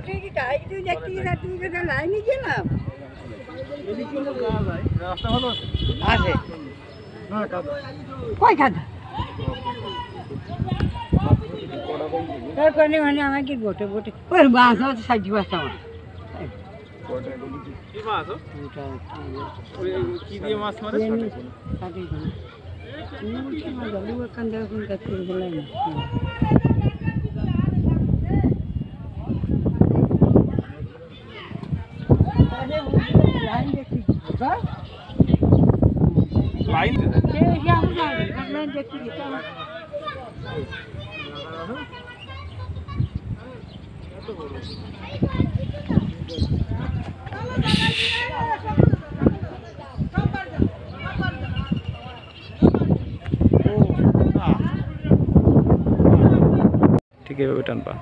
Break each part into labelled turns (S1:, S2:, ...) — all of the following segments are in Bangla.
S1: ঠিকই তাই তুই দেখতে গেলে তুই যেটা লাইনে গেলাম
S2: রাস্তা ভালো আছে
S1: আছে
S2: হ্যাঁ কাদা
S1: কই খাদা তারপরে মানে আমাকে গোটে গোটে ওই বাস আছে 60 বাস আমার
S2: কি মাছ কি দিয়ে মাছ মারে লাইন ঠিক এভাবে টানবা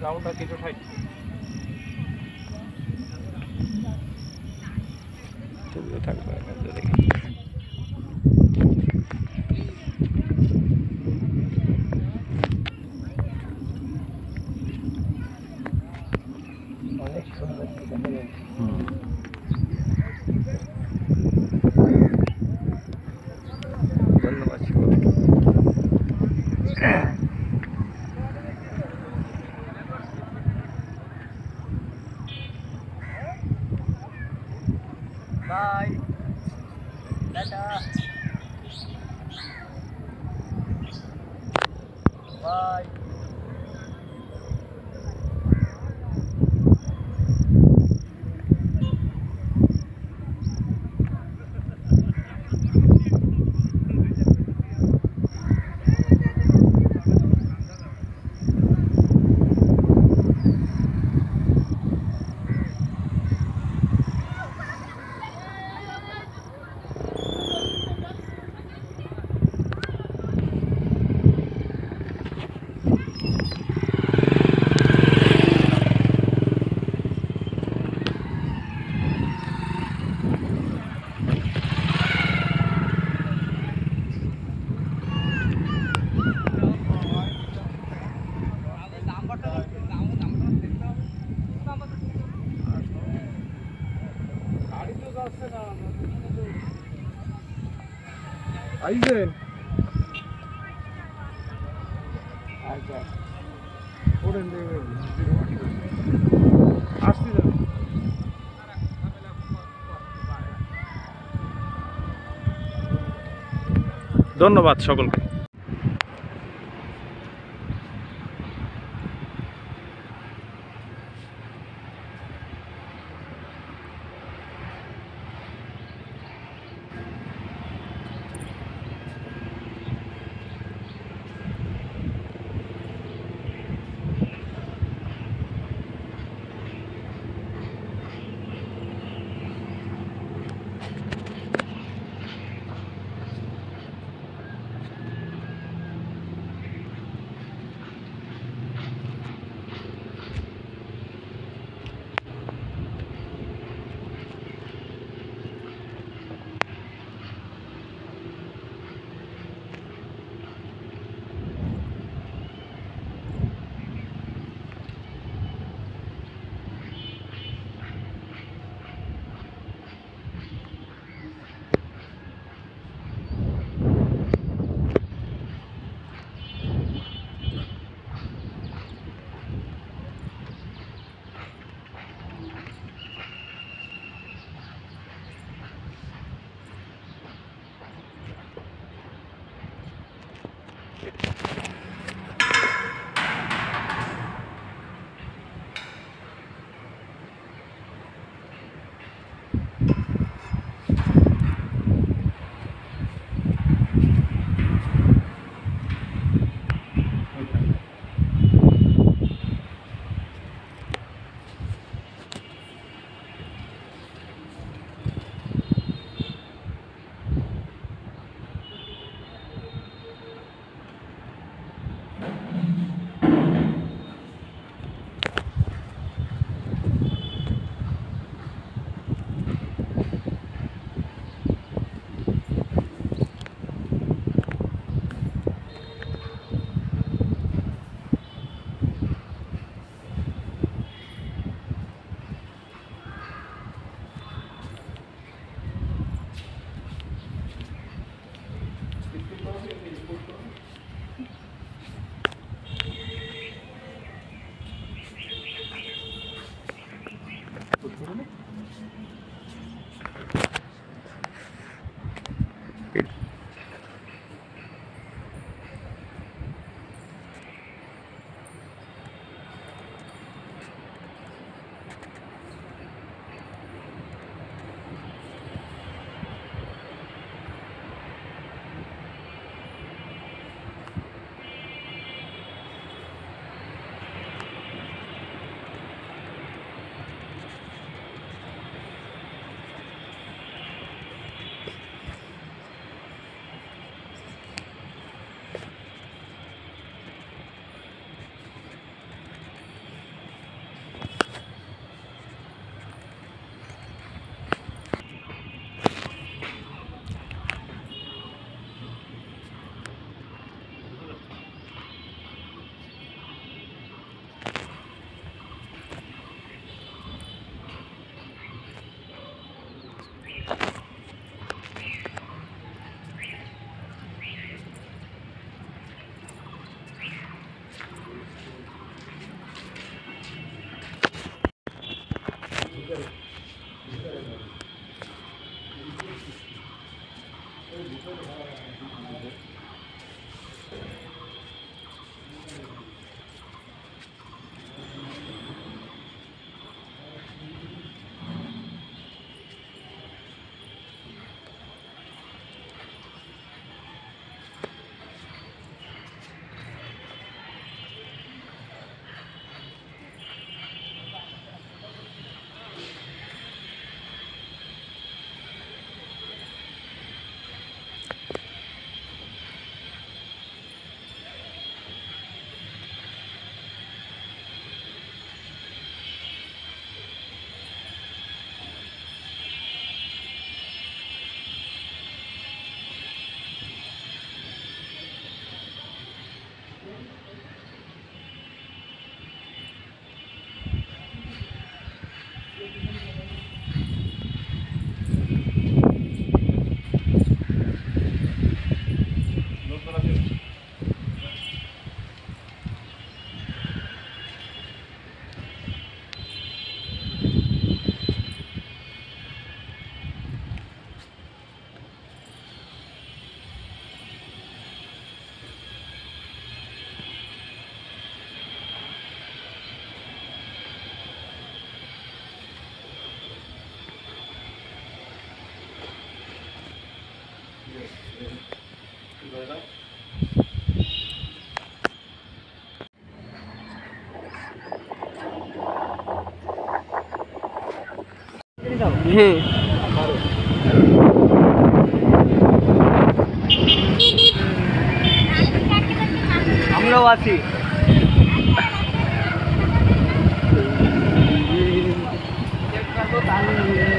S2: রাউন্ডটা কিছু ঠাই থাকবে অনেক সুন্দর ধন্যবাদ বাই টাটা বাই আইছেন আচ্ছা ওরেন দেবেন আসছি ধন্যবাদ সকলকে।
S1: হ্যাঁ
S2: আমরাও আছি।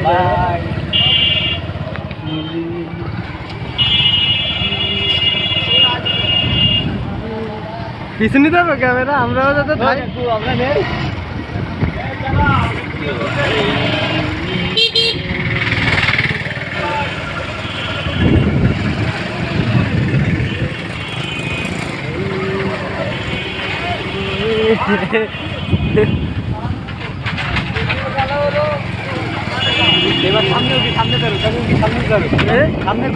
S2: বাই।
S1: পিছনে নিতে হবে ক্যামেরা, আমরাও যাতে থাকি।
S2: আমরা নেই। এবার সামনে কি সামনে ধরো, কি সামনে ধরো, সামনে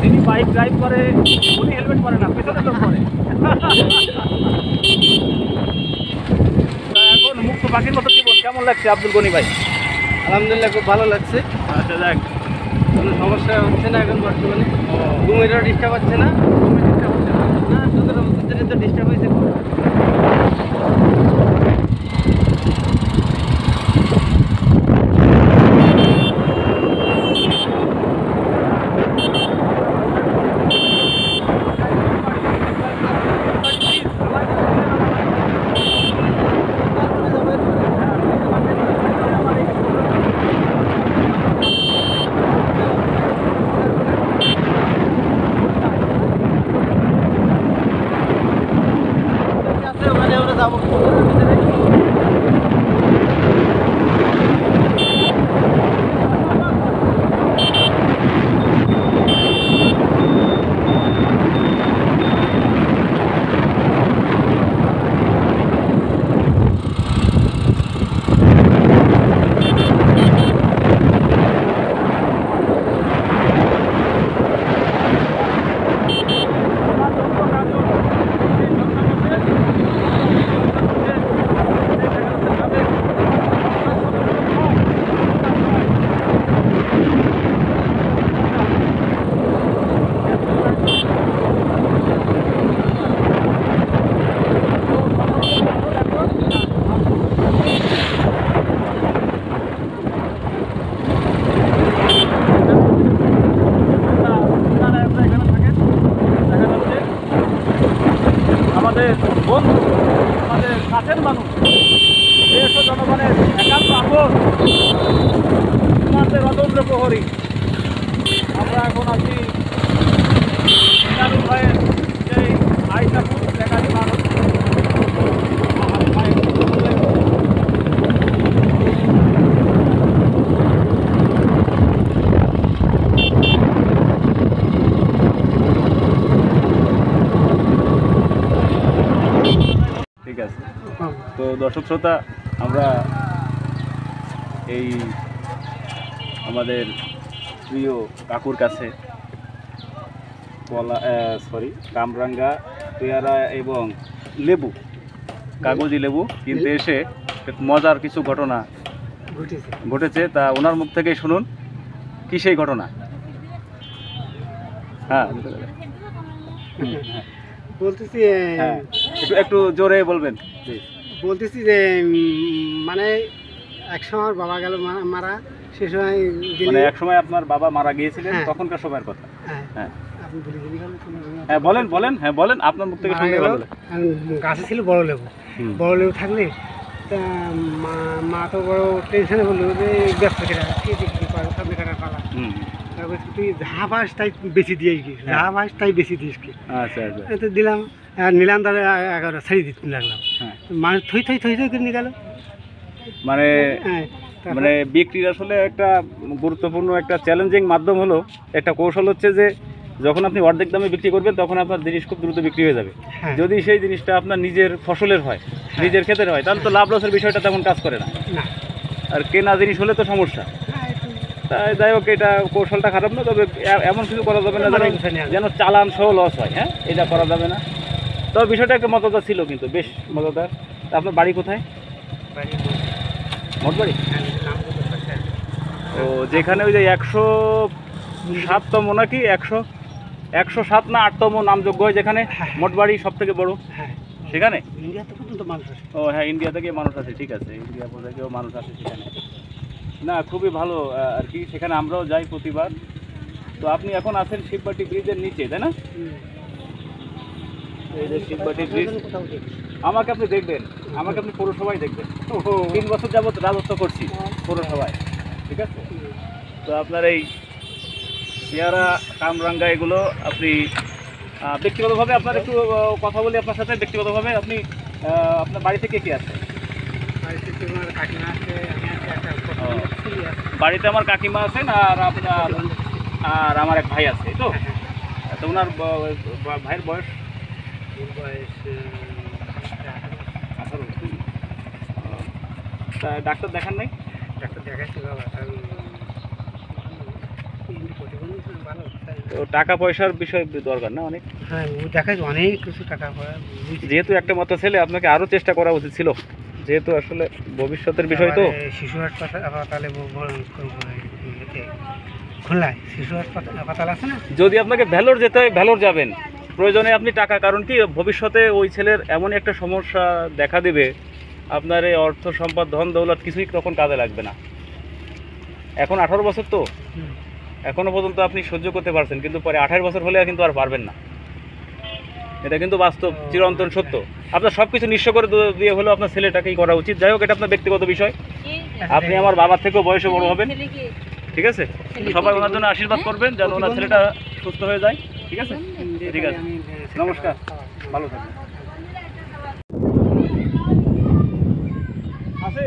S2: যিনি বাইক ড্রাইভ করে উনি হেলমেট পরে না, পেছনে লোক পরে। এখন মুক্ত পাখির মতো জীবন কেমন লাগছে আব্দুল গনি ভাই?
S1: আলহামদুলিল্লাহ খুব ভালো লাগছে,
S2: আচ্ছা যাক,
S1: কোনো সমস্যা হচ্ছে না এখন বর্তমানে। ঘুমেরও ডিস্টার্ব হচ্ছে না, না 17 বছর ধরে তো ডিস্টার্ব হয়েছে। ওখানে আমরা যাবো।
S2: আমাদের বন্ধু, আমাদের কাছের মানুষ, দেশ ও জনগণের একান্ত আপন, সীমান্তের অদম্য প্রহরী। আমরা এখন আছি মিনারুল ভাইয়ের সেই আইসাপুর লেখারি মানুষ। ঠিক আছে, তো দর্শক শ্রোতা, আমরা এই আমাদের প্রিয় কাকুর কাছে কলা কামরাঙ্গা, পেয়ারা এবং লেবু, কাগজি লেবু কিনতে এসে এক মজার কিছু ঘটনা ঘটেছে। তা ওনার মুখ থেকেই শুনুন কি সেই ঘটনা। হ্যাঁ
S1: বলতেছি
S2: হ্যাঁ, একটু জোরে বলবেন প্লিজ।
S1: বলতেছি যে মানে এক সময় বাবা গেল মারা, সে সময়
S2: মানে এক সময় আপনার বাবা মারা গিয়েছিলেন,
S1: হ্যাঁ।
S2: তখনকার সময়ের কথা।
S1: হ্যাঁ,
S2: হ্যাঁ
S1: আপনি বলে দিলেন
S2: হ্যাঁ, বলেন বলেন, হ্যাঁ বলেন, আপনার মুখ থেকে শুনতে ভালো লাগে।
S1: গাছে ছিল বড় লেবু, বড় লেবু থাকলে তা মা তো বড় টেনশনে বললো যে ব্যস্ত কেটে কি করে সামনে কাটার পালা, তারপর তুই যা পাস তাই বেশি দিয়ে গিয়ে, যা পাস তাই বেশি দিস কি।
S2: আচ্ছা আচ্ছা,
S1: তো দিলাম, নিলাম, তাহলে 11 ছাড়িয়ে দিতে লাগলাম,
S2: হ্যাঁ।
S1: মানুষ থই থই থই থই করে নিয়ে গেল।
S2: মানে
S1: হ্যাঁ,
S2: মানে বিক্রির আসলে একটা গুরুত্বপূর্ণ একটা চ্যালেঞ্জিং মাধ্যম হলো, একটা কৌশল হচ্ছে যে যখন আপনি অর্ধেক দামে বিক্রি করবেন তখন আপনার জিনিস খুব দ্রুত বিক্রি হয়ে যাবে।
S1: হ্যাঁ।
S2: যদি সেই জিনিসটা আপনার নিজের ফসলের হয়, নিজের ক্ষেতের হয়, তাহলে তো লাভ লসের বিষয়টা তেমন কাজ করে না।
S1: না,
S2: আর কেনা জিনিস হলে তো সমস্যা। যাই হোক, এটা কৌশলটা খারাপ না, তবে এমন কিছু করা যাবে না যেন চালান সহ লস হয়। হ্যাঁ, এটা করা যাবে না। তবে বিষয়টা একটু মজাদার ছিল, কিন্তু বেশ মজাদার। তা আপনার বাড়ি কোথায়? মঠবাড়ি। ও, যেখানে ওই যে 107তম নাকি 107 না 8তম নামযোগ্য হয়, যেখানে মঠবাড়ি সব থেকে বড়, সেখানে? ও হ্যাঁ, ইন্ডিয়া থেকে মানুষ আছে, ঠিক আছে, ইন্ডিয়া থেকেও মানুষ আছে সেখানে। না, খুবই ভালো আর কি, সেখানে আমরাও যাই প্রতিবার। তো আপনি এখন আছেন শিববাটি ব্রিজের নিচে, তাই না? এই যে শিববাটি ব্রিজ, আমাকে আপনি দেখবেন, আমাকে আপনি পৌরসভায় দেখবেন। 3 বছর যাবত রাজত্ব করছি পৌরসভায়, ঠিক আছে? তো আপনার এই পেয়ারা, কামরাঙ্গা এগুলো আপনি ব্যক্তিগতভাবে, আপনার একটু কথা বলি আপনার সাথে ব্যক্তিগতভাবে। আপনি আপনার বাড়িতে কে কে আছে? বাড়িতে আমার কাকিমা আছেন, আর আপনার আর আমার এক ভাই আছে, তো তো ওনার ভাইয়ের বয়স 18। তা ডাক্তার দেখান নাই?
S1: ডাক্তার দেখাচ্ছি বাবা,
S2: তো টাকা পয়সার বিষয় দরকার না অনেক?
S1: হ্যাঁ, ও দেখাচ্ছে অনেক কিছু টাকা পয়সা।
S2: যেহেতু একটা মাত্র ছেলে, আপনাকে আরও চেষ্টা করা উচিত ছিল, যেহেতু আসলে ভবিষ্যতের বিষয়। তো
S1: শিশু হাসপাতালে খুলনায় শিশু হাসপাতাল আছে না,
S2: যদি আপনাকে ভ্যালোর যেতে হয় ভ্যালোর যাবেন, প্রয়োজনে আপনি টাকা, কারণ কি ভবিষ্যতে ওই ছেলের এমন একটা সমস্যা দেখা দিবে, আপনার এই অর্থ সম্পদ ধন দৌলত কিছুই তখন কাজে লাগবে না। এখন 18 বছর, তো এখনো পর্যন্ত আপনি সহ্য করতে পারছেন, কিন্তু পরে 28 বছর হলে কিন্তু আর পারবেন না। এটা কিন্তু বাস্তব, চিরন্তন সত্য। আপনার সব কিছু নিঃস্ব করে দিয়ে হলেও আপনার ছেলেটাকেই করা উচিত। যাই হোক, এটা আপনার ব্যক্তিগত বিষয়। আপনি আমার বাবার থেকেও বয়সে বড় হবেন, ঠিক আছে? সবাই ওনার জন্য আশীর্বাদ করবেন যেন ওনার ছেলেটা সুস্থ হয়ে যায়, ঠিক আছে? ঠিক আছে, নমস্কার, ভালো থাকবেন। আছে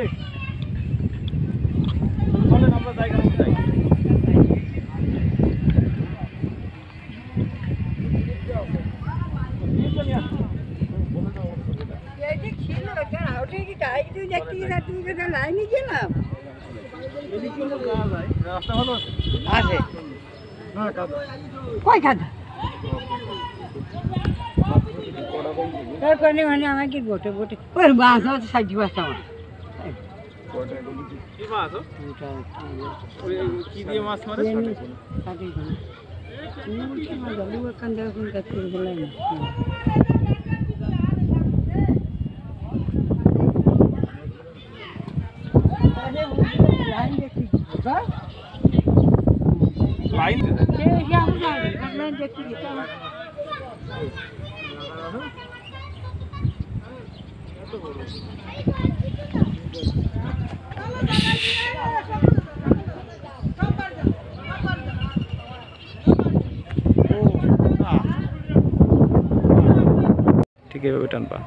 S2: চলেন আমরা জায়গা মতো যাই। রাস্তা ভালো আছে?
S1: আছে কয় খাদা তারপরে মানে আমাকে গোটে গোটে ওই মাছ আছে 60 আমার।
S2: কি মাছ? কি দিয়ে মাছ মারে? লাইন ঠিক এভাবে টানবা।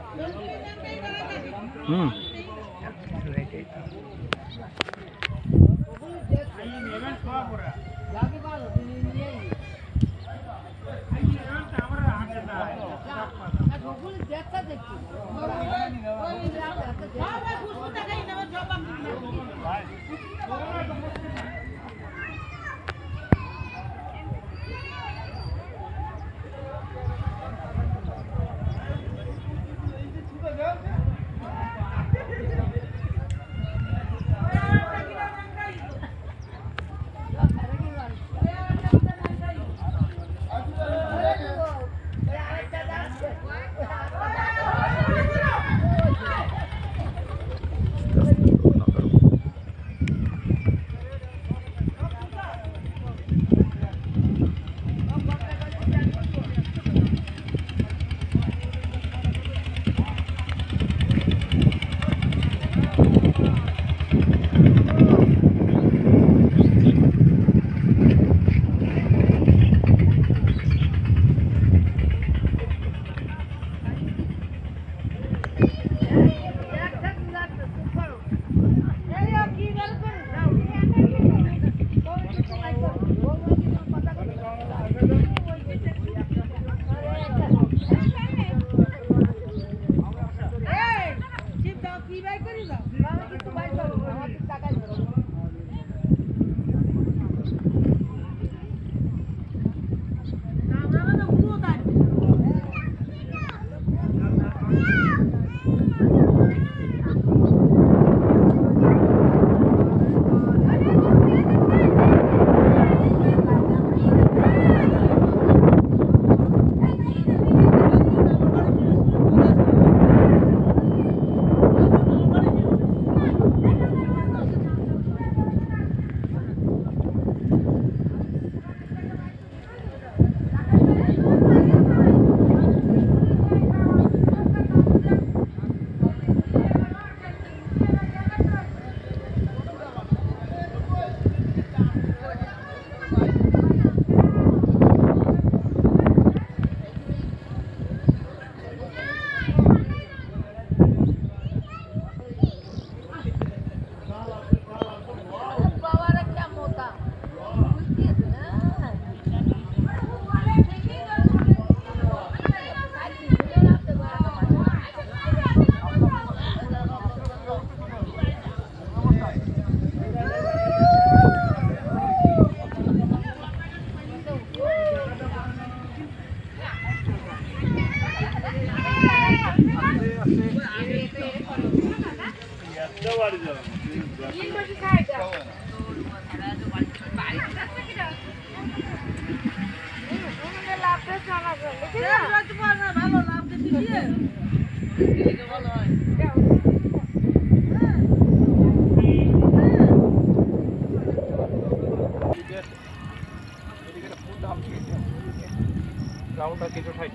S2: গাউটা কিছু ঠাই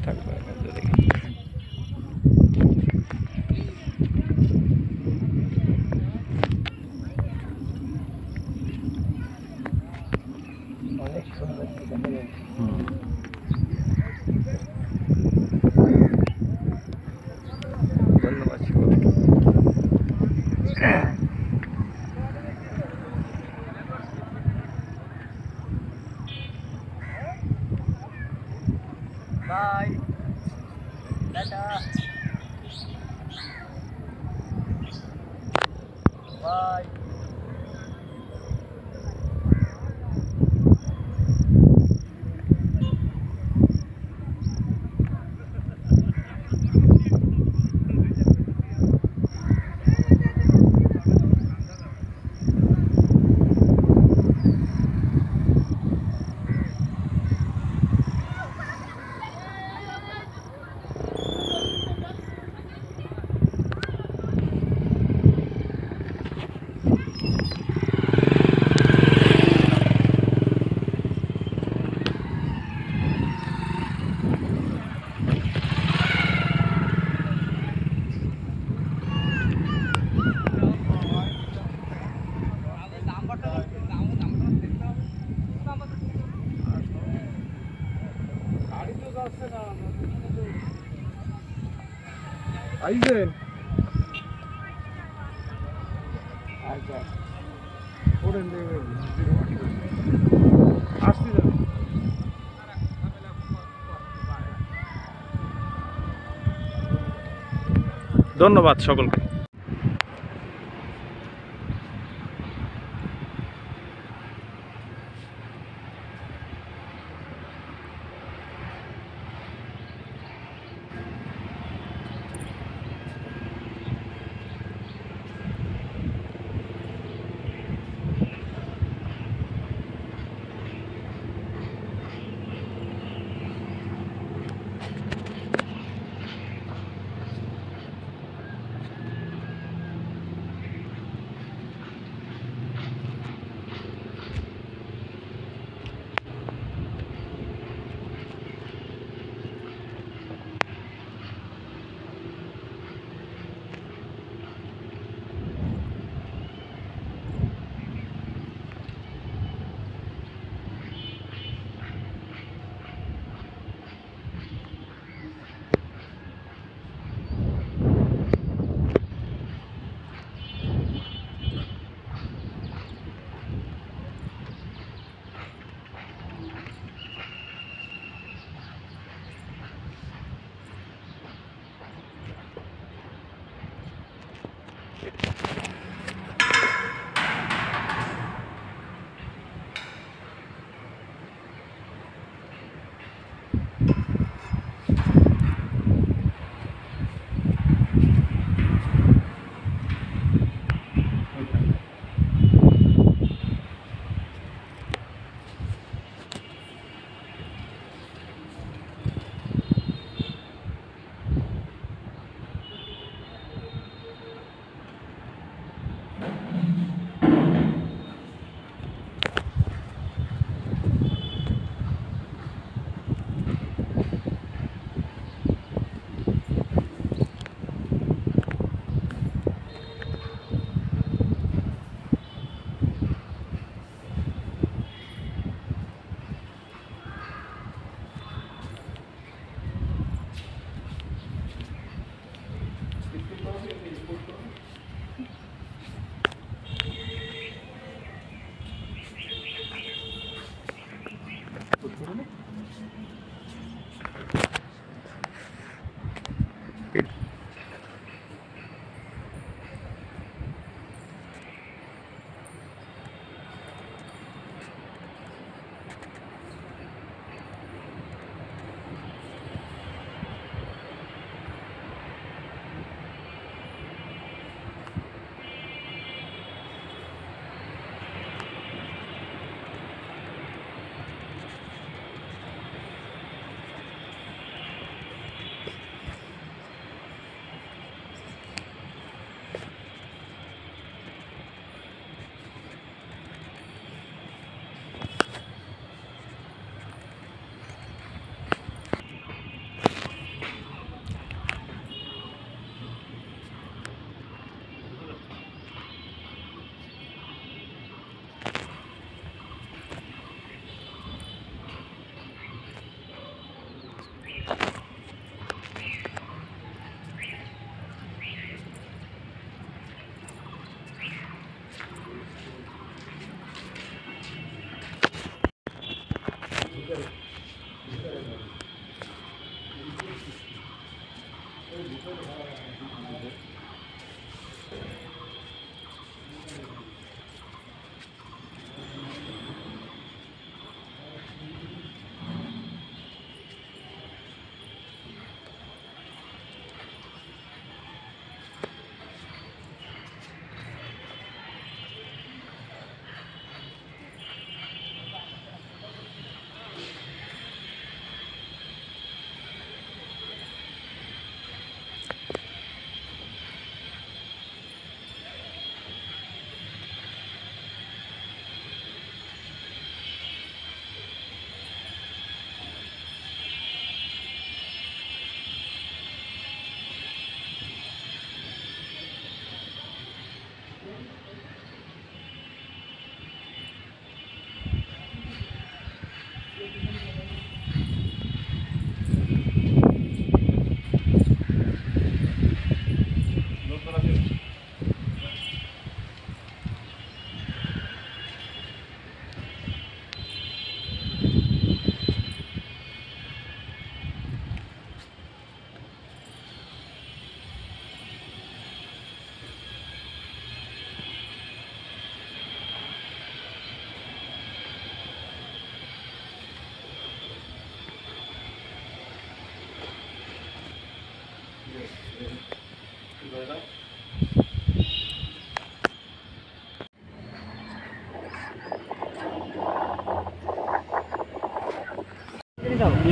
S2: থাকবে
S1: অনেক সুন্দর
S2: ধন্যবাদ।
S1: Bye tata bye.
S3: আইছেন
S1: আচ্ছা
S3: ওরেন আসছি না। ধন্যবাদ সকলকে।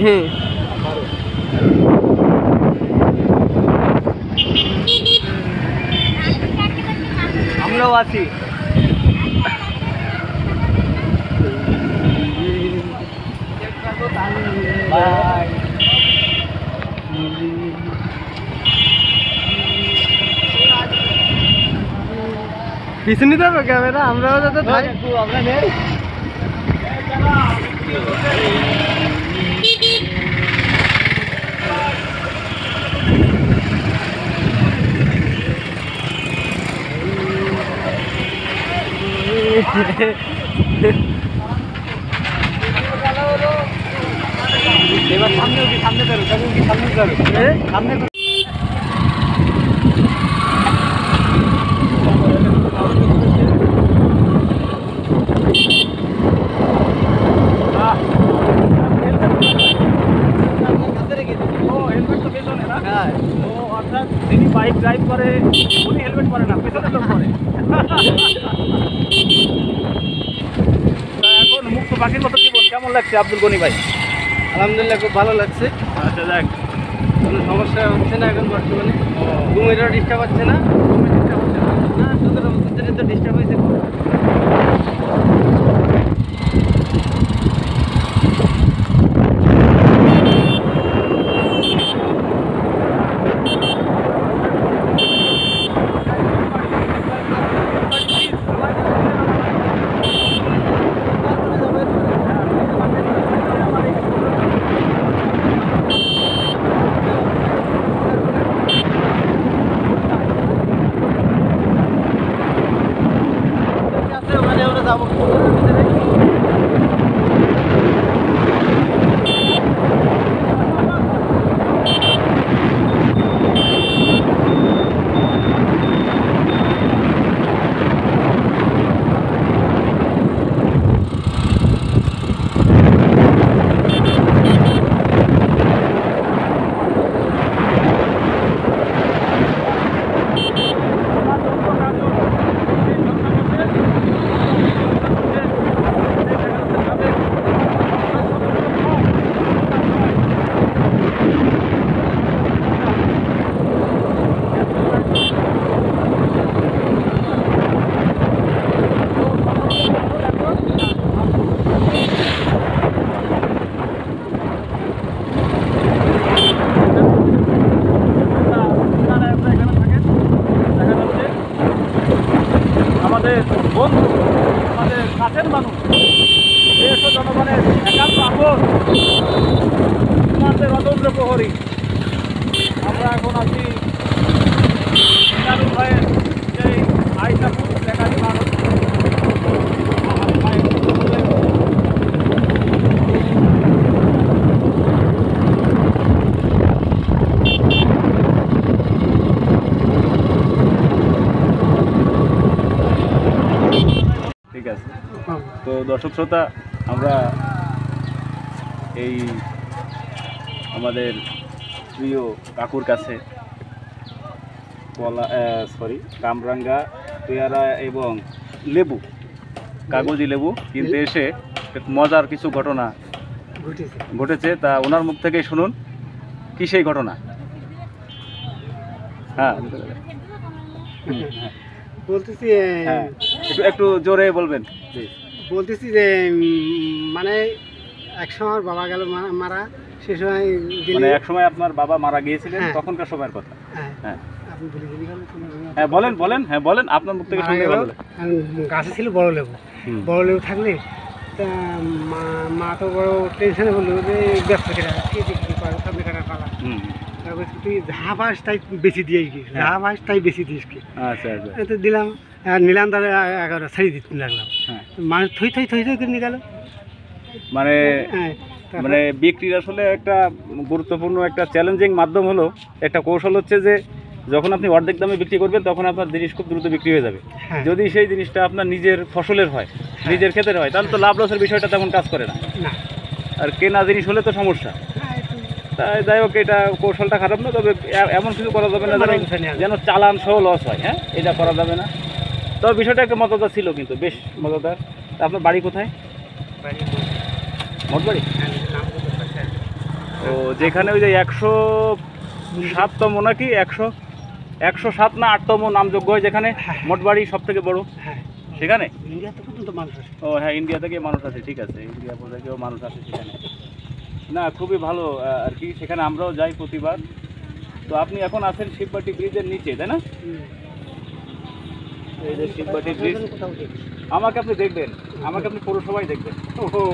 S1: হ্যাঁ আমরাও আছি। পিছনে যাবে ক্যামেরা, আমরাও যাতে এবার সামনে সামনে বেরো, সামনে বেরো, সামনে
S2: যিনি বাইক ড্রাইভ করে উনি হেলমেট পরে না, পেছনে লোক পরে। এখন মুক্ত পাখির মতো জীবন কেমন লাগছে আব্দুল গনি ভাই?
S1: আলহামদুলিল্লাহ খুব ভালো লাগছে।
S2: আচ্ছা যাক,
S1: কোনো সমস্যা হচ্ছে না এখন বর্তমানে, ঘুমেরও ডিস্টার্ব হচ্ছে না। না তোদের অবস্থাতে তো ডিস্টার্ব হয়েছে। ওখানে আমরা যাবো।
S2: আমাদের বন্ধু, আমাদের কাছের মানুষ, দেশ ও জনগণের একান্ত আপন, আমাদের অতন্ত্র প্রহরী। আমরা এখন আছি মিজানুর ভাইয়ের সেই আইসাপুর লেখালি মানুষ। ঠিক আছে, তো দর্শক শ্রোতা, আমরা এই আমাদের প্রিয় কাকুর কাছে কামরাঙ্গা, পেয়ারা এবং লেবু, কাগজি লেবু কিনতে এসে মজার কিছু ঘটনা ঘটেছে, তা ওনার মুখ থেকেই শুনুন কি সেই ঘটনা। হ্যাঁ
S1: বলতেছি
S2: হ্যাঁ, একটু জোরে বলবেন প্লিজ।
S1: বলতেছি যে মানে একসময় আমার বাবা গেল মারা, সে সময়
S2: মানে এক সময় আপনার বাবা মারা গিয়েছিলেন,
S1: হ্যাঁ।
S2: তখনকার সময়ের কথা।
S1: হ্যাঁ আপনি বলে দিলেন।
S2: হ্যাঁ বলেন বলেন, হ্যাঁ বলেন, আপনার মুখ থেকে শুনতে ভালো লাগে।
S1: গাছে ছিল বড় লেবু, বড় লেবু থাকলে তা মা তো বড় টেনশনে বললো যে ব্যস্ত কেনা কে বিক্রি করে, সামনে কাটা পালা। তুই যা পাস তাই বেশি দিয়ে গিয়ে, যা পাস তাই বেশি দিস কি।
S2: আচ্ছা আচ্ছা,
S1: তো দিলাম, নিলাম, তাহলে 11 ছাড়িয়ে দিতে লাগলাম।
S2: হ্যাঁ
S1: মানুষ থই থই থই থই করে নিয়ে গেল।
S2: মানে
S1: হ্যাঁ
S2: মানে বিক্রির আসলে একটা গুরুত্বপূর্ণ একটা চ্যালেঞ্জিং মাধ্যম হলো, একটা কৌশল হচ্ছে যে যখন আপনি অর্ধেক দামে বিক্রি করবেন তখন আপনার জিনিস খুব দ্রুত বিক্রি হয়ে যাবে।
S1: হ্যাঁ।
S2: যদি সেই জিনিসটা আপনার নিজের ফসলের হয়, নিজের ক্ষেতের হয়, তাহলে তো লাভ লসের বিষয়টা তেমন কাজ করে না।
S1: না
S2: আর কেনা জিনিস হলে তো সমস্যা। যাই হোক, এটা কৌশলটা খারাপ না, তবে এমন কিছু করা যাবে না যেন চালান সহ লস হয়। হ্যাঁ, এটা করা যাবে না। তবে বিষয়টা একটু মজাদার ছিল, কিন্তু বেশ মজাদার। তা আপনার বাড়ি কোথায়? মঠবাড়ি। ও, যেখানে ওই যে 107তম নাকি 107 না 8তম নামযোগ্য হয়, যেখানে মঠবাড়ি সব থেকে বড়, সেখানে। ও হ্যাঁ, ইন্ডিয়া থেকে মানুষ আছে, ঠিক আছে, ইন্ডিয়া থেকেও মানুষ আছে সেখানে। না, খুবই ভালো আর কি, সেখানে আমরাও যাই প্রতিবার। তো আপনি এখন আছেন শিববাটি ব্রিজের নিচে, তাই না? এই যে শিববাটি ব্রিজ, আমাকে আপনি দেখবেন, আমাকে আপনি পৌরসভায় দেখবেন।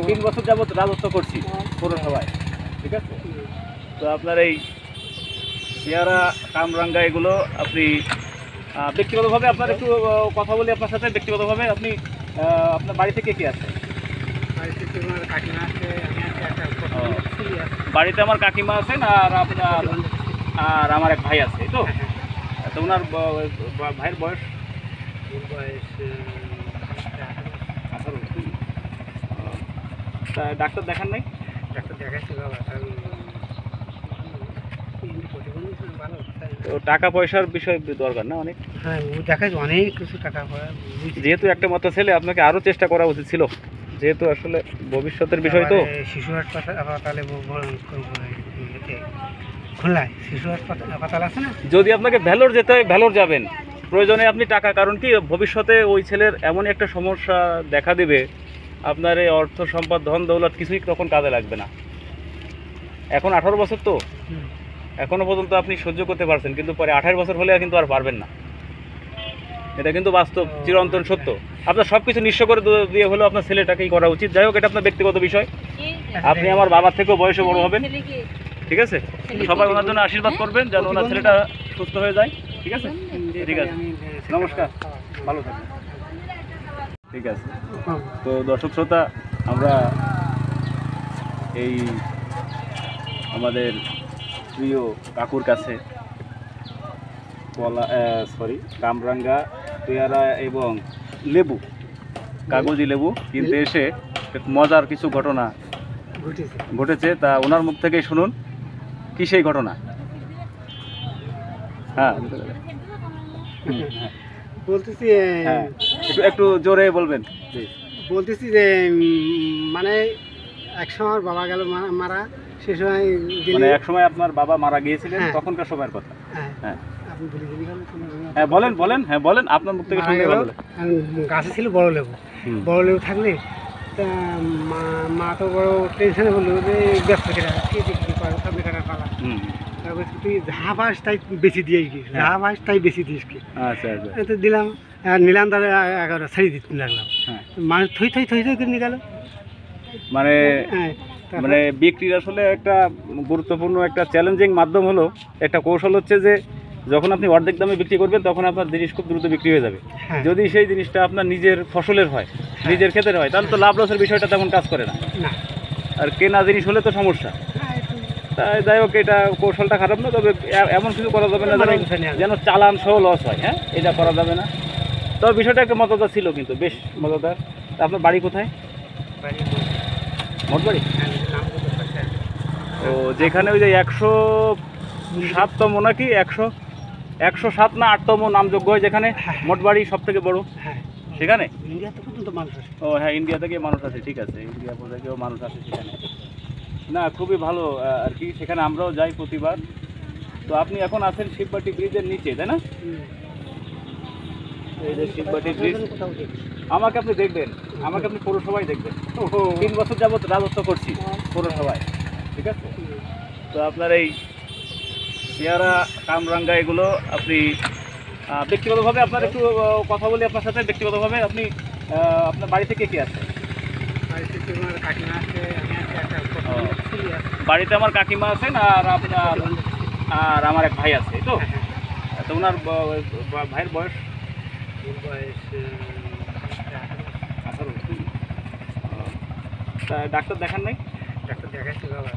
S2: 3 বছর যাবত রাজত্ব করছি পৌরসভায়, ঠিক আছে। তো আপনার এই পেয়ারা, কামরাঙ্গা এগুলো আপনি ব্যক্তিগতভাবে আপনার একটু কথা বলি আপনার সাথে। ব্যক্তিগতভাবে আপনি আপনার বাড়িতে কে কে আছে? বাড়িতে আমার কাকিমা আছেন, আর আপনার আর আমার এক ভাই আছে, তো তো ওনার ভাইয়ের বয়স 18। তা ডাক্তার দেখান নাই?
S1: ডাক্তার দেখাচ্ছি বাবা,
S2: তো টাকা পয়সার বিষয় দরকার না অনেক।
S1: হ্যাঁ, ও দেখাচ্ছে অনেক কিছু টাকা পয়সা।
S2: যেহেতু একটা মাত্র ছেলে, আপনাকে আরও চেষ্টা করা উচিত ছিল, যেহেতু আসলে ভবিষ্যতের বিষয়। তো
S1: শিশু হাসপাতালে খুলনায় শিশু হাসপাতাল আছে না?
S2: যদি আপনাকে ভ্যালোর যেতে হয়, ভ্যালোর যাবেন, প্রয়োজনে আপনি টাকা, কারণ কি ভবিষ্যতে ওই ছেলের এমন একটা সমস্যা দেখা দিবে, আপনার এই অর্থ সম্পদ ধন দৌলত কিছুই তখন কাজে লাগবে না। এখন 18 বছর, তো এখনো পর্যন্ত আপনি সহ্য করতে পারছেন, কিন্তু পরে 28 বছর হলে কিন্তু আর পারবেন না। এটা কিন্তু বাস্তব, চিরন্তন সত্য। আপনার সব কিছু নিঃস্ব করে দিয়ে হলেও আপনার ছেলেটাকেই করা উচিত। যাই হোক, এটা আপনার ব্যক্তিগত বিষয়। আপনি আমার বাবার থেকেও বয়সে বড় হবেন, ঠিক আছে। সবাই ওনার জন্য আশীর্বাদ করবেন যেন ওনার ছেলেটা সুস্থ হয়ে যায়, ঠিক আছে। ঠিক আছে, নমস্কার, ভালো থাকবেন, ঠিক আছে। তো দর্শক শ্রোতা, আমরা এই আমাদের প্রিয় কাকুর কাছে কামরাঙ্গা, পেয়ারা এবং লেবু, কাগজি লেবু কিনতে এসে মজার কিছু ঘটনা ঘটেছে, তা ওনার মুখ থেকেই শুনুন কি সেই ঘটনা। হ্যাঁ,
S1: বলতেছি,
S2: হ্যাঁ, একটু জোরে বলবেন।
S1: বলতেছি যে মানে এক সময় বাবা গেল মারা, সে সময়
S2: মানে এক সময় আপনার বাবা মারা গিয়েছিলেন, তখনকার সময়ের কথা। হ্যাঁ, হ্যাঁ, বলেন বলেন, হ্যাঁ বলেন, আপনার মুখ থেকে শুনতে ভালো।
S1: গাছে ছিল বড় লেবু, বড় লেবু থাকলে তা মা তো বড় টেনশনে বললো যে ব্যবসা কেটে কে বিক্রি পারো, সামনে কাটার পালা। তারপর তুই যা পাস তাই বেশি দিয়ে গিয়ে, যা পাস তাই বেশি দিস কি।
S2: আচ্ছা আচ্ছা,
S1: তো দিলাম, নিলাম, তাহলে 11 ছাড়িয়ে দিতে লাগলাম। মানুষ থই থই থই থই করে নিয়ে গেল।
S2: মানে মানে বিক্রির আসলে একটা গুরুত্বপূর্ণ একটা চ্যালেঞ্জিং মাধ্যম হলো, একটা কৌশল হচ্ছে যে যখন আপনি অর্ধেক দামে বিক্রি করবেন, তখন আপনার জিনিস খুব দ্রুত বিক্রি হয়ে যাবে। যদি সেই জিনিসটা আপনার নিজের ফসলের হয়, নিজের ক্ষেতের হয়, তাহলে তো লাভ লসের বিষয়টা তেমন কাজ করে না। আর কেনা জিনিস হলে তো সমস্যা। তাই যাই হোক, এটা কৌশলটা খারাপ না, তবে এমন কিছু করা যাবে না যেন চালান সহ লস হয়। হ্যাঁ, এটা করা যাবে না। তবে বিষয়টা একটু মজাদার ছিল, কিন্তু বেশ মজাদার। তা আপনার বাড়ি কোথায়? মঠবাড়ি। ও, যেখানে ওই যে 107তম নাকি 107 না 8তম নামযোগ্য হয়, যেখানে মঠবাড়ি সব থেকে বড়, সেখানে। ও হ্যাঁ, ইন্ডিয়া থেকে মানুষ আছে, ঠিক আছে, ইন্ডিয়া থেকেও মানুষ আছে সেখানে। না, খুবই ভালো আর কি, সেখানে আমরাও যাই প্রতিবার। তো আপনি এখন আছেন শিববাটি ব্রিজের নিচে, তাই না? এই যে শিববাটি ব্রিজ, আমাকে আপনি দেখবেন, আমাকে আপনি পৌরসভায় দেখবেন। 3 বছর যাবত রাজত্ব করছি পৌরসভায়, ঠিক আছে। তো আপনার এই পেয়ারা, কামরাঙ্গা এগুলো আপনি ব্যক্তিগতভাবে আপনার একটু কথা বলি আপনার সাথে। ব্যক্তিগতভাবে আপনি আপনার বাড়িতে কে কে আছে? বাড়িতে আমার কাকিমা আছেন, আর আপনার আর আমার এক ভাই আছে, তো তো ওনার ভাইয়ের বয়স 18। তা ডাক্তার দেখান নাই?
S1: ডাক্তার দেখাচ্ছি বাবা,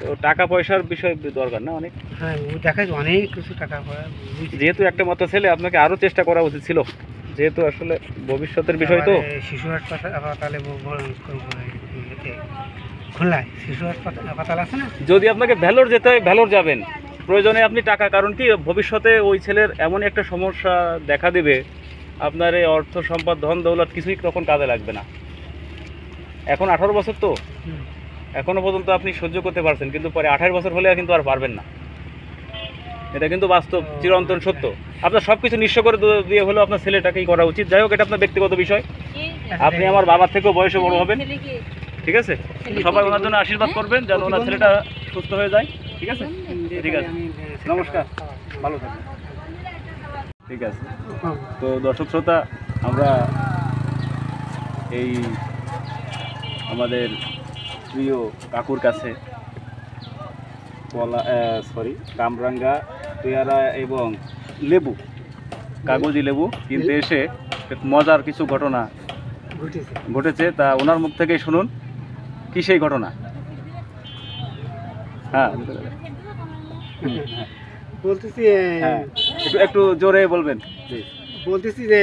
S2: তো টাকা পয়সার বিষয় দরকার না অনেক।
S1: হ্যাঁ, ও দেখাচ্ছে অনেক কিছু টাকা পয়সা।
S2: যেহেতু একটা মাত্র ছেলে, আপনাকে আরও চেষ্টা করা উচিত ছিল, যেহেতু আসলে ভবিষ্যতের বিষয়। তো
S1: শিশু হাসপাতালে এতে খুলনায় শিশু হাসপাতাল আছে না।
S2: যদি আপনাকে ভ্যালোর যেতে হয় ভ্যালোর যাবেন, প্রয়োজনে আপনি টাকা, কারণ কি ভবিষ্যতে ওই ছেলের এমন একটা সমস্যা দেখা দিবে, আপনার এই অর্থ সম্পদ ধন দৌলত কিছুই তখন কাজে লাগবে না। এখন 18 বছর তো,
S1: হুম।
S2: এখনো পর্যন্ত আপনি সহ্য করতে পারছেন, কিন্তু পরে 28 বছর হলে কিন্তু আর পারবেন না। এটা কিন্তু বাস্তব, চিরন্তন সত্য। আপনার সব কিছু নিঃস্ব করে দিয়ে হলেও আপনার ছেলেটাকেই করা উচিত। যাই হোক, এটা আপনার ব্যক্তিগত বিষয়। আপনি আমার বাবার থেকেও বয়সে বড় হবেন, ঠিক আছে? সবাই ওনার জন্য আশীর্বাদ করবেন যেন ওনার ছেলেটা সুস্থ হয়ে যায়, ঠিক আছে? ঠিক আছে, নমস্কার, ভালো থাকবেন। ঠিক আছে, তো দর্শক শ্রোতা, আমরা এই আমাদের প্রিয় কাকুর কাছে কামরাঙ্গা, পেয়ারা এবং লেবু, কাগজি লেবু কিনতে এসে মজার কিছু ঘটনা ঘটেছে, তা ওনার মুখ থেকেই শুনুন কি সেই ঘটনা। হ্যাঁ,
S1: বলতেছি
S2: হ্যাঁ, একটু জোরে বলবেন প্লিজ।
S1: বলতেছি যে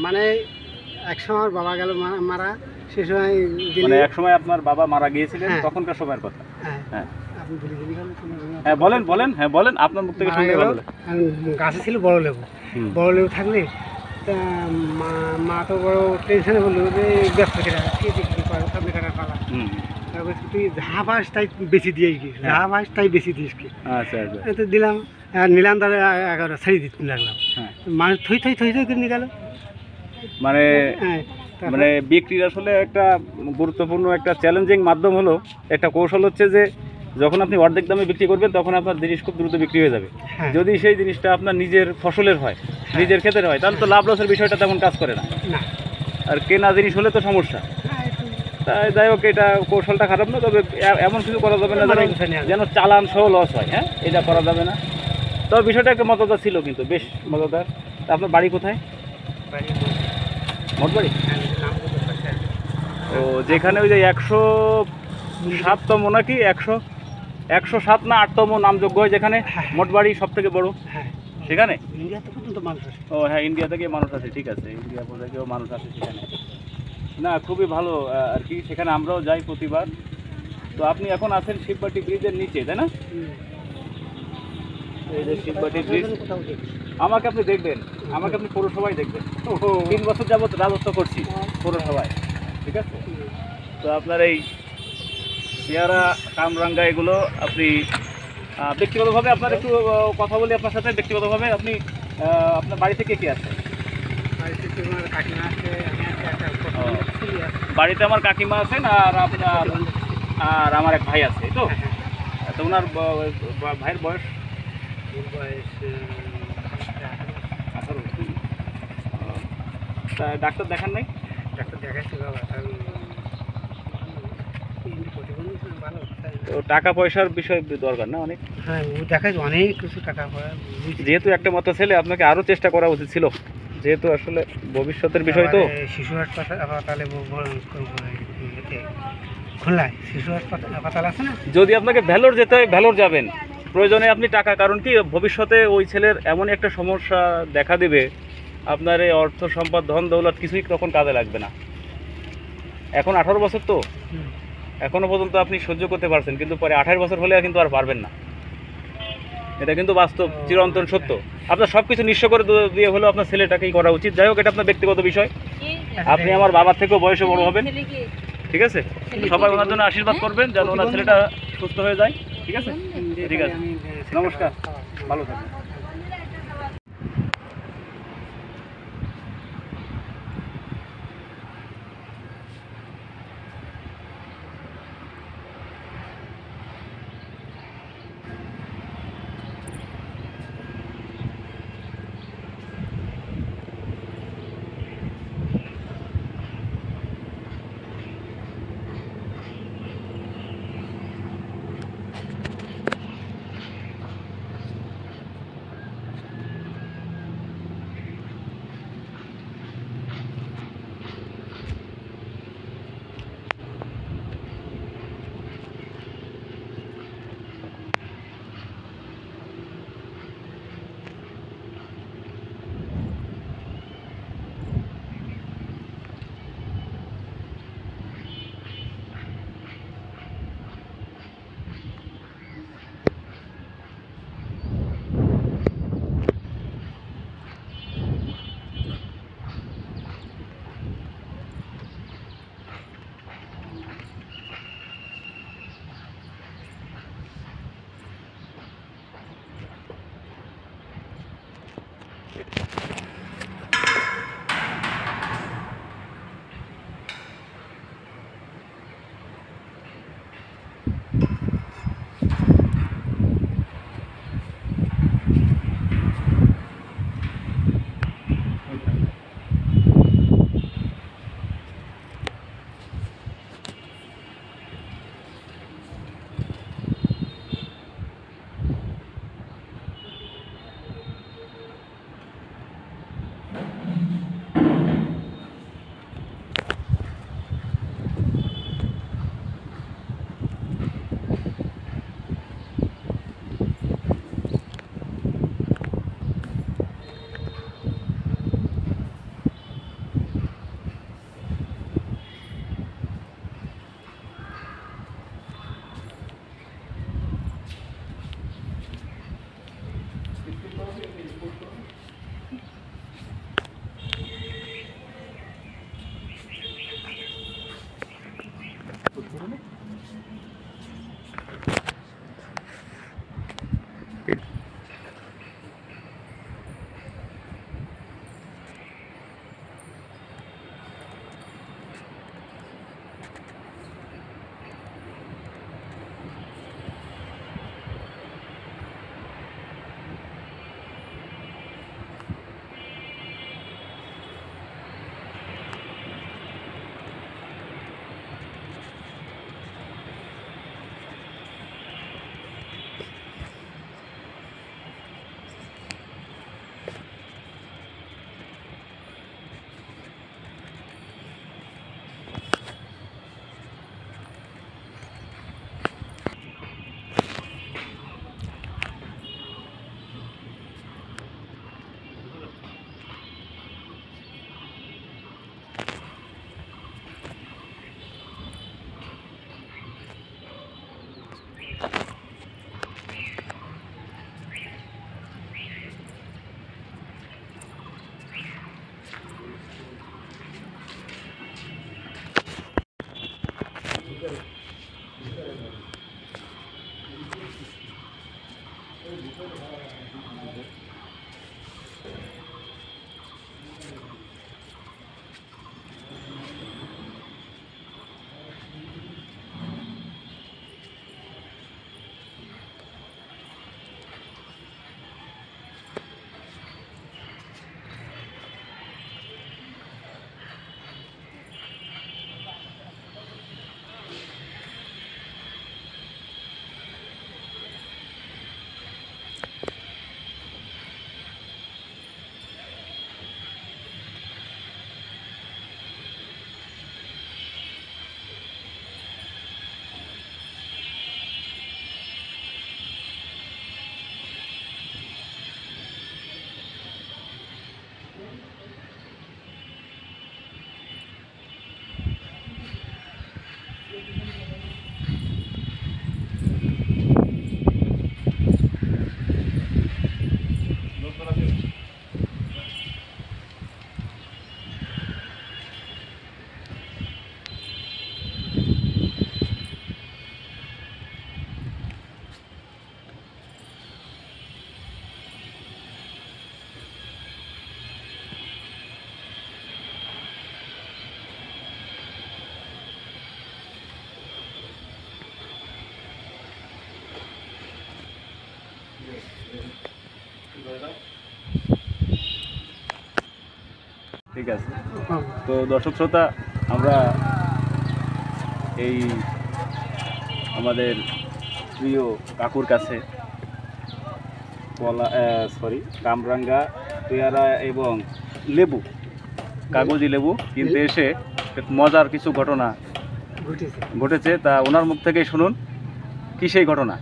S1: মানে একসময় আমার বাবা গেল মারা, সে সময়
S2: মানে এক সময় আপনার বাবা মারা গিয়েছিলেন,
S1: হ্যাঁ।
S2: তখনকার সময়ের কথা।
S1: হ্যাঁ, আপনি বলে দিলি কেন?
S2: হ্যাঁ বলেন বলেন, হ্যাঁ বলেন, আপনার মুখ থেকে
S1: মারা
S2: শুনতে
S1: গেল,
S2: ভালো লাগে।
S1: গাছে ছিল বড় লেবু। বড় লেবু থাকলে তা মা তো বড় টেনশনে বললো যে ব্যস্ত কেটা কে বিক্রি করে, সামনে কাটা পালা। তারপর তুই যা পাস তাই বেশি দিয়ে গিয়েছিস, যা পাস তাই বেশি দিস কি।
S2: আচ্ছা আচ্ছা,
S1: তো দিলাম, নিলাম, তাহলে 11 ছাড়িয়ে দিতে লাগলাম।
S2: হ্যাঁ,
S1: মানুষ থই থই থই থই করে নিয়ে গেল।
S2: মানে
S1: হ্যাঁ,
S2: মানে বিক্রির আসলে একটা গুরুত্বপূর্ণ একটা চ্যালেঞ্জিং মাধ্যম হলো, একটা কৌশল হচ্ছে যে যখন আপনি অর্ধেক দামে বিক্রি করবেন তখন আপনার জিনিস খুব দ্রুত বিক্রি হয়ে যাবে।
S1: হ্যাঁ।
S2: যদি সেই জিনিসটা আপনার নিজের ফসলের হয়, নিজের ক্ষেতের হয়, তাহলে তো লাভ লসের বিষয়টা তেমন কাজ করে না।
S1: না,
S2: আর কেনা জিনিস হলে তো সমস্যা। তাই যাই হোক, এটা কৌশলটা খারাপ না, তবে এমন কিছু করা যাবে না যেন চালান সহ লস হয়। হ্যাঁ, এটা করা যাবে না। তবে বিষয়টা একটা মজাদার ছিল, কিন্তু বেশ মজাদার। তা আপনার বাড়ি কোথায়? মোটবাড়ি। ও, যেখানে ওই যে 107তম নাকি 107 না 8তম নামযোগ্য হয়, যেখানে মোটবাড়ি সব থেকে বড়,
S1: হ্যাঁ,
S2: সেখানে।
S1: ইন্ডিয়াতে পর্যন্ত মানুষ আছে।
S2: ও হ্যাঁ, ইন্ডিয়া থেকে মানুষ আছে, ঠিক আছে, ইন্ডিয়া থেকেও মানুষ আছে সেখানে। না, খুবই ভালো আর কি, সেখানে আমরাও যাই প্রতিবার। তো আপনি এখন আছেন শিববাটি ব্রিজের নিচে, তাই না? এই যে শিববাটি ব্রিজ, আমাকে আপনি দেখবেন, আমাকে আপনি পৌরসভায় দেখবেন। 3 বছর যাবত রাজত্ব করছি পৌরসভায়, ঠিক আছে? তো আপনার এই পেয়ারা, কামরাঙ্গা, এগুলো আপনি ব্যক্তিগতভাবে আপনার একটু কথা বলি আপনার সাথে। ব্যক্তিগতভাবে আপনি আপনার বাড়ি থেকে কে আছে?
S1: বাড়িতে তোমার কাকিমা আছে, আমি আছি, একটা ছেলে আছে।
S2: বাড়িতে আমার কাকিমা আছেন, আর আপনার আর আমার এক ভাই আছে, তো তো ওনার ভাইয়ের বয়স
S1: ওর বয়স
S2: 18। তা ডাক্তার দেখান নাই?
S1: ডাক্তার দেখাচ্ছি বাবা, তার প্রতিবন্ধী ভালো।
S2: তো টাকা পয়সার বিষয় দরকার না অনেক?
S1: হ্যাঁ, ও দেখাচ্ছে অনেক কিছু টাকা পয়সা।
S2: যেহেতু একটা মাত্র ছেলে, আপনাকে আরও চেষ্টা করা উচিত ছিল, যেহেতু আসলে ভবিষ্যতের বিষয় তো।
S1: শিশু হাসপাতালে খুলনায় শিশু হাসপাতাল আছে না।
S2: যদি আপনাকে ভ্যালোর যেতে হয় ভ্যালোর যাবেন, প্রয়োজনে আপনি টাকা, কারণ কি ভবিষ্যতে ওই ছেলের এমন একটা সমস্যা দেখা দিবে, আপনার এই অর্থ সম্পদ ধন দৌলত কিছুই তখন কাজে লাগবে না। এখন 18 বছর তো, এখনো পর্যন্ত আপনি সহ্য করতে পারছেন, কিন্তু পরে 28 বছর হলে কিন্তু আর পারবেন না। এটা কিন্তু বাস্তব, চিরন্তন সত্য। আপনার সব কিছু নিঃস্ব করে দিয়ে হলেও আপনার ছেলেটাকেই করা উচিত। যাই হোক, এটা আপনার ব্যক্তিগত বিষয়। আপনি আমার বাবার থেকেও বয়সে বড় হবেন, ঠিক আছে? সবাই ওনার জন্য আশীর্বাদ করবেন যেন ওনার ছেলেটা সুস্থ হয়ে যায়, ঠিক আছে? ঠিক আছে, নমস্কার, ভালো থাকবেন। ঠিক আছে। তো দর্শক শ্রোতা, আমরা এই আমাদের প্রিয় কাকুর কাছে কামরাঙ্গা, পেয়ারা এবং লেবু, কাগজি লেবু কিনতে এসে মজার কিছু ঘটনা ঘটেছে, তা ওনার মুখ থেকেই শুনুন কি সেই ঘটনা।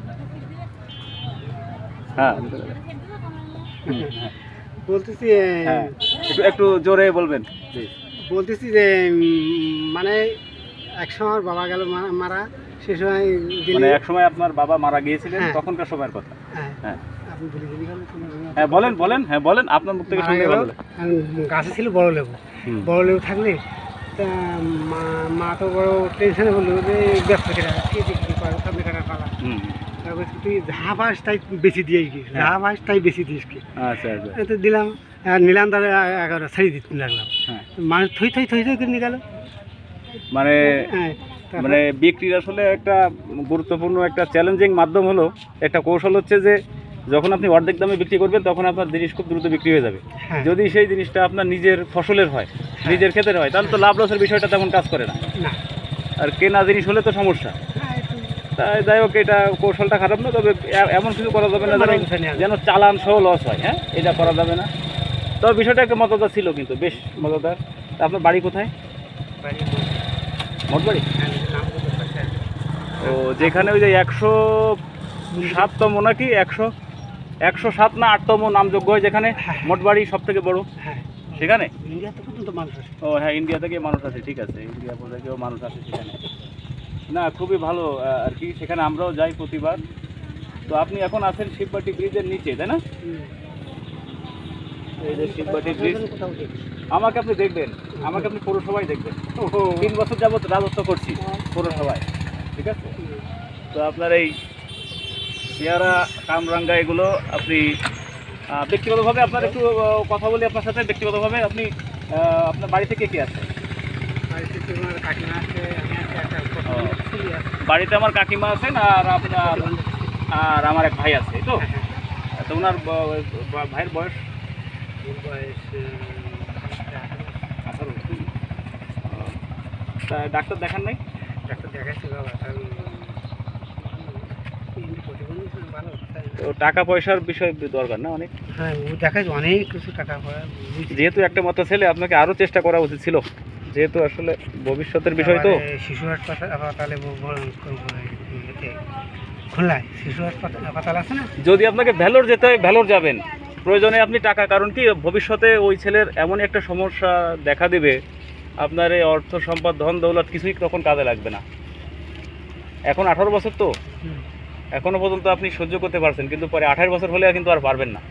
S2: হ্যাঁ
S1: বলতেছি,
S2: হ্যাঁ একটু জোরে বলবেন।
S1: বলতেছি যে মানে এক সময় বাবা গেল মারা, সে সময়
S2: মানে এক সময় আপনার বাবা মারা গিয়েছিলেন,
S1: হ্যাঁ।
S2: তখনকার সময়ের কথা।
S1: হ্যাঁ, আপনি
S2: হ্যাঁ বলেন বলেন, হ্যাঁ বলেন, আপনার মুখ থেকে শুনতে ভালো লাগে।
S1: গাছে ছিল বড় লেবু, বড় লেবু থাকলে তা মা তো বড় টেনশনে বললো যে ব্যস্ত কেটে কি করে সামনে কাটা পালা। তারপর তুই যা পাস তাই বেশি দিয়ে গিয়ে যা পাস তাই বেশি দিস কি
S2: আচ্ছা আচ্ছা
S1: তো দিলাম আর নিলাম তাহলে 11 ছাড়ি দিতে লাগলাম
S2: হ্যাঁ
S1: মানুষ থই থই থই থই করে নিয়ে গেল।
S2: মানে
S1: হ্যাঁ তারপর-
S2: মানে বিক্রির আসলে একটা গুরুত্বপূর্ণ একটা চ্যালেঞ্জিং মাধ্যম হলো, একটা কৌশল হচ্ছে যে যখন আপনি অর্ধেক দামে বিক্রি করবেন তখন আপনার জিনিস খুব দ্রুত বিক্রি হয়ে যাবে।
S1: হ্যাঁ।
S2: যদি সেই জিনিসটা আপনার নিজের ফসলের হয়, নিজের ক্ষেতের হয়, তাহলে তো লাভ লসের বিষয়টা তেমন কাজ করে না।
S1: না
S2: আর কেনা জিনিস হলে তো সমস্যা।
S1: হ্যাঁ, একটু-
S2: তাই যাই হোক, এটা কৌশলটা খারাপ না, তবে এমন কিছু করা যাবে না যেন চালান সহ লস হয়। হ্যাঁ, এটা করা যাবে না। তবে বিষয়টা একটু মজাদার ছিল, কিন্তু বেশ মজাদার। তা আপনার বাড়ি কোথায়?
S1: বাড়ি
S2: মঠবাড়ি।
S1: হ্যাঁ, নাম বলতে পারছি না।
S2: ও যেখানে ওই যে 107তম নাকি 107 না 8তম নামযোগ্য হয় যেখানে
S1: হ্যাঁ।
S2: মঠবাড়ি সব থেকে বড়,
S1: হ্যাঁ
S2: সেখানে?
S1: ইন্ডিয়াতে পর্যন্ত মানুষ আছে।
S2: ও হ্যাঁ, ইন্ডিয়া থেকে মানুষ আছে, ঠিক আছে, ইন্ডিয়া থেকেও মানুষ আছে সেখানে। না, খুবই ভালো আর কি, সেখানে আমরাও যাই প্রতিবার। তো আপনি এখন আছেন শিববাটি ব্রিজের নিচে, তাই না? এই যে শিববাটি ব্রিজ।
S1: কোথাও দেখি।
S2: আমাকে আপনি দেখবেন, আমাকে আপনি পৌরসভায় দেখবেন। 3 বছর যাবত রাজত্ব করছি পৌরসভায়, ঠিক আছে? তো আপনার এই পেয়ারা, কামরাঙ্গা এগুলো আপনি ব্যক্তিগতভাবে আপনার একটু কথা বলি আপনার সাথে। ব্যক্তিগতভাবে আপনি আপনার বাড়িতে কে কে আছে?
S1: বাড়িতে তোমার কাকিমা আছে, আমি আছি, একটা
S2: ও।
S1: ছেলে আছে।
S2: বাড়িতে আমার কাকিমা আছেন আর আপনার আর আমার এক ভাই আছে, এই তো?
S1: হ্যাঁ,
S2: তো ওনার ভাইয়ের বয়স
S1: ওর বয়স
S2: 18। তা ডাক্তার দেখান নাই?
S1: ডাক্তার দেখাচ্ছি বাবা, কারণ প্রতিবন্ধী ছিল, ভালো তাই।
S2: তো টাকা পয়সার বিষয় দরকার না অনেক।
S1: হ্যাঁ, ও দেখাচ্ছে অনেক কিছু টাকা পয়সা বুঝছি।
S2: যেহেতু একটা মাত্র ছেলে, আপনাকে আরও চেষ্টা করা উচিত ছিল, যেহেতু আসলে ভবিষ্যতের বিষয় তো।
S1: তারপরে শিশু হাসপাতালে খুলনায় শিশু হাসপাতাল আছে না?
S2: যদি আপনাকে ভ্যালোর যেতে হয় ভ্যালোর যাবেন, প্রয়োজনে আপনি টাকা, কারণ কি ভবিষ্যতে ওই ছেলের এমন একটা সমস্যা দেখা দিবে, আপনার এই অর্থ সম্পদ ধন দৌলত কিছুই তখন কাজে লাগবে না। এখন 18 বছর তো,
S1: হুম।
S2: এখনো পর্যন্ত আপনি সহ্য করতে পারছেন, কিন্তু পরে 28 বছর হলে কিন্তু আর পারবেন না।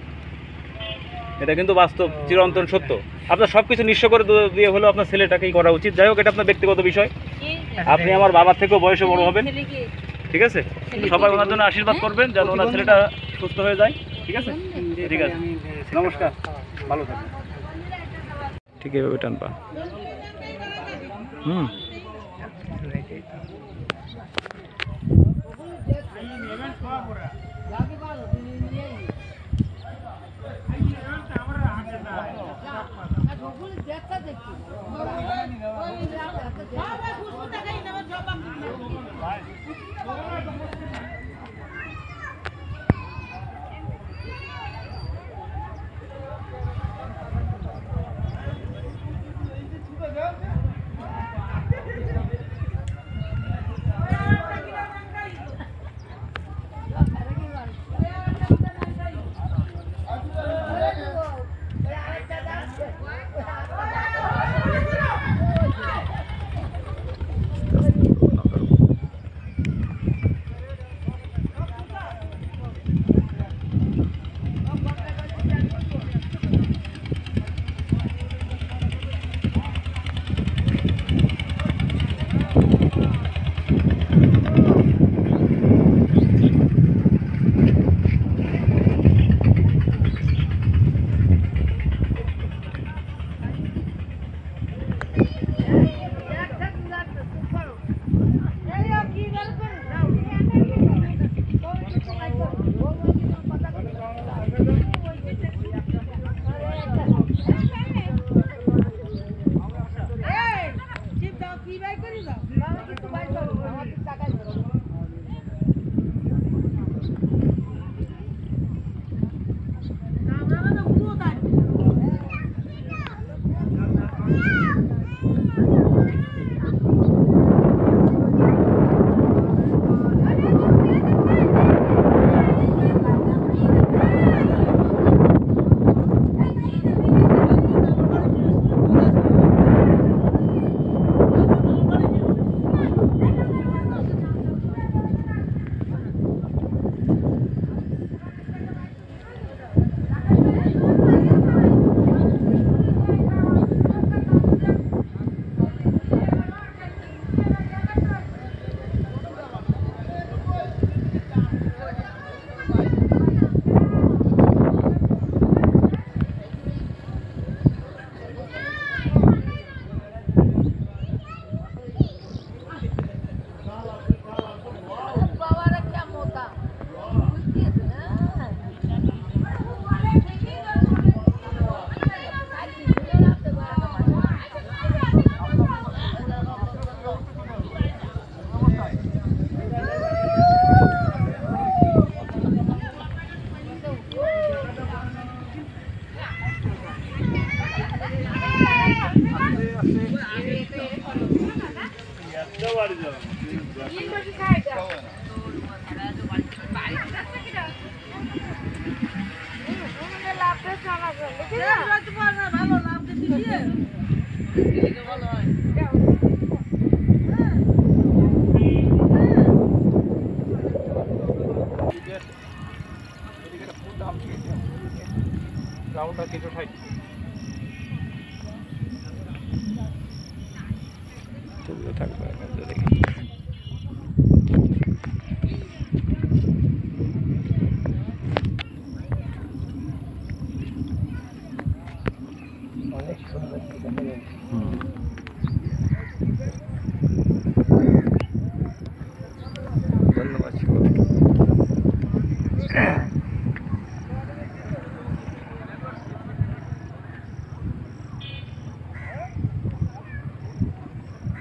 S2: এটা কিন্তু বাস্তব, চিরন্তন সত্য। আপনার সব কিছু নিঃস্ব করে দিয়ে হলেও আপনার ছেলেটাকেই করা উচিত। যাই হোক, এটা আপনার ব্যক্তিগত বিষয়। আপনি আমার বাবার থেকেও বয়সে বড় হবেন, ঠিক আছে? সবাই ওনার জন্য আশীর্বাদ করবেন যেন ওনার ছেলেটা সুস্থ হয়ে যায়, ঠিক আছে? ঠিক আছে, নমস্কার, ভালো থাকবেন। ঠিক এভাবে টানবা। হুম।
S3: রাউন্ডটা কিছু ঠাই চলতে থাকবে
S1: অনেক সুন্দর
S3: ধন্যবাদ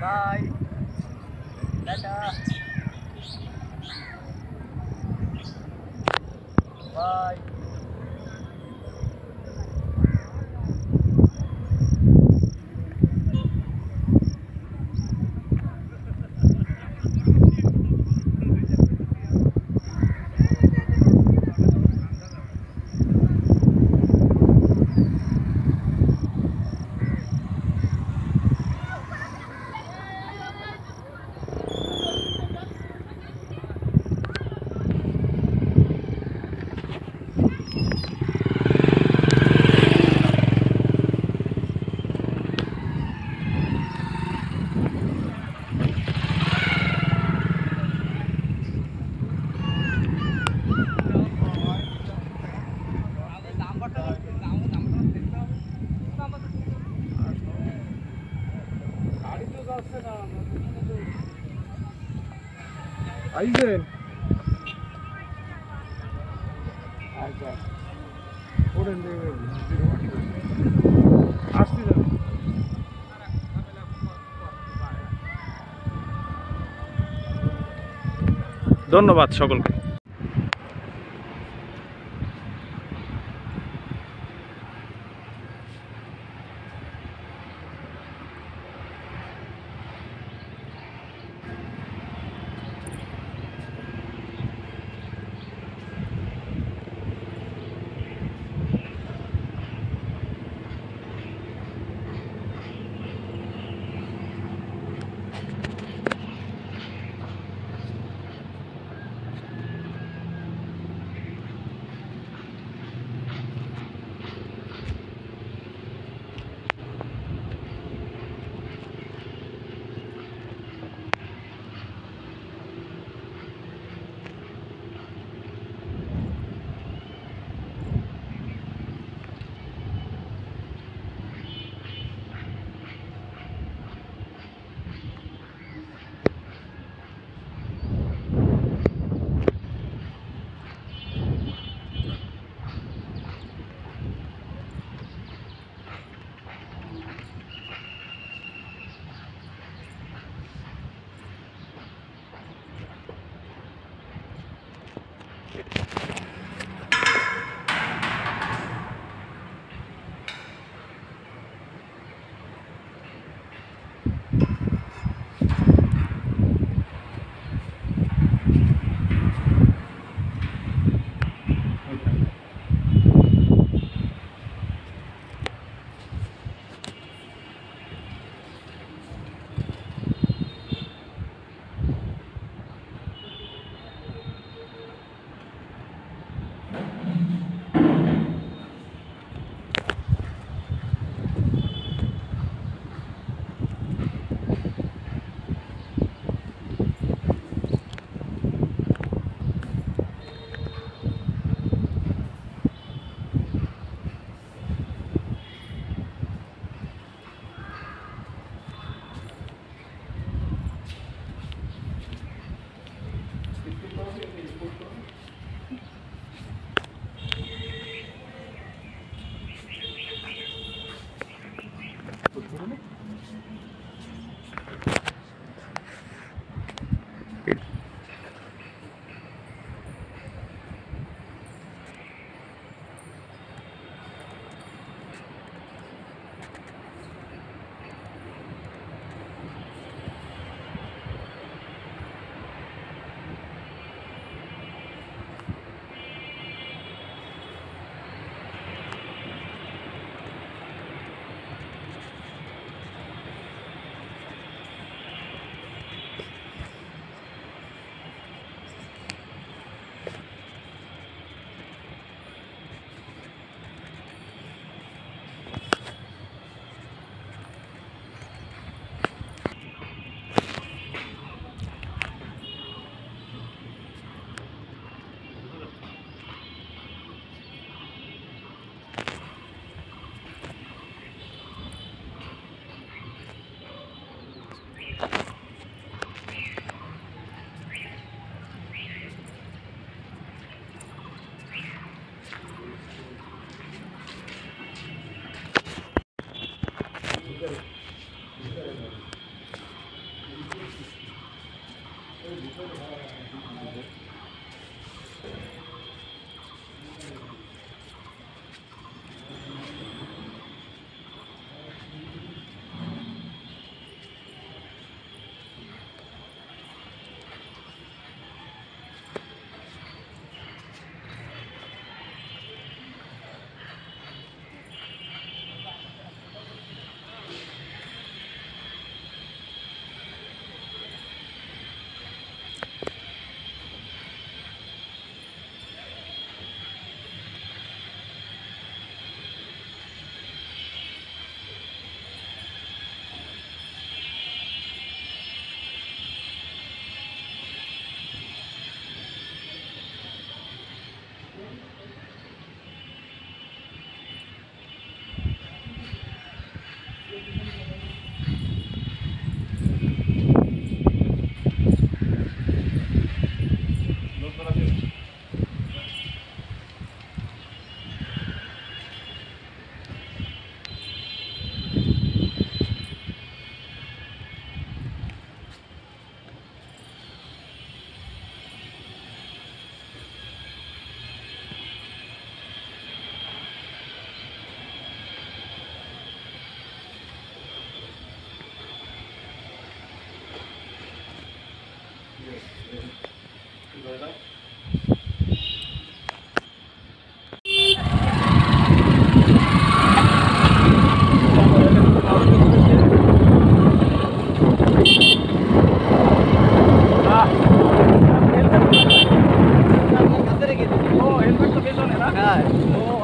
S1: বাই টাটা বাই
S3: আইবেন
S1: আচ্ছা
S3: ওরেন আসছি যাবে ধন্যবাদ সকলকে।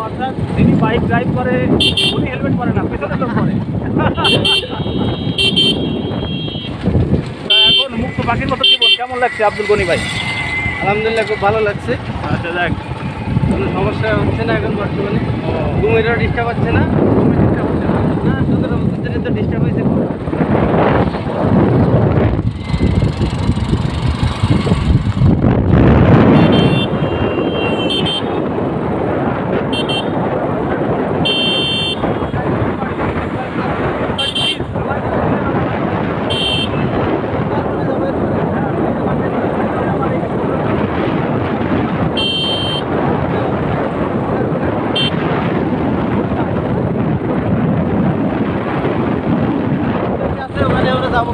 S2: অর্থাৎ যিনি বাইক ড্রাইভ করে উনি হেলমেট পরে না, পেছনের লোক পরে। তা এখন মুক্ত পাখির মতো জীবন কেমন লাগছে আব্দুল গনি ভাই?
S1: আলহামদুলিল্লাহ খুব ভালো লাগছে,
S2: আচ্ছা যাক,
S1: কোনো সমস্যা হচ্ছে না এখন বর্তমানে, ঘুমেরও ডিস্টার্ব হচ্ছে না,
S2: ঘুমের চিন্তা হচ্ছে না।
S1: না 17 বছর ধরে তো ডিস্টার্ব হয়েছে খুব। ওখানে আমরা যাবো।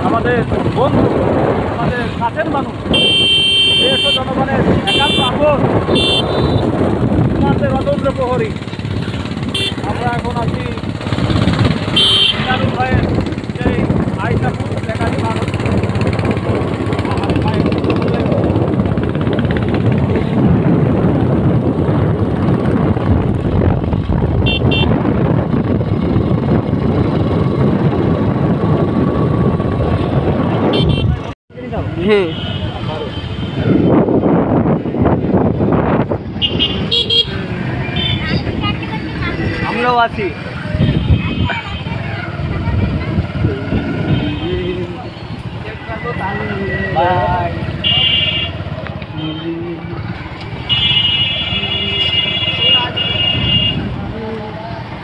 S2: আমাদের বন্ধু, আমাদের কাছের মানুষ, দেশ ও জনগণের একান্ত আপন, সীমান্তের অদম্য প্রহরী। আমরা এখন আছি মিজানুর ভাইয়ের সেই আইসাপুর লেখালি মানুষ।
S1: হ্যাঁ আমরাও আছি।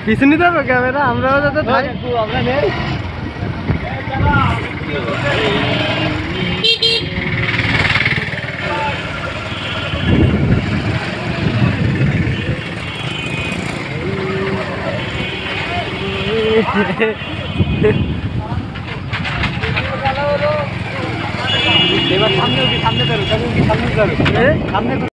S1: পিছনে যাবে ক্যামেরা, আমরাও যাতে আমরা নেই। এবার সামনে সামনে সামনে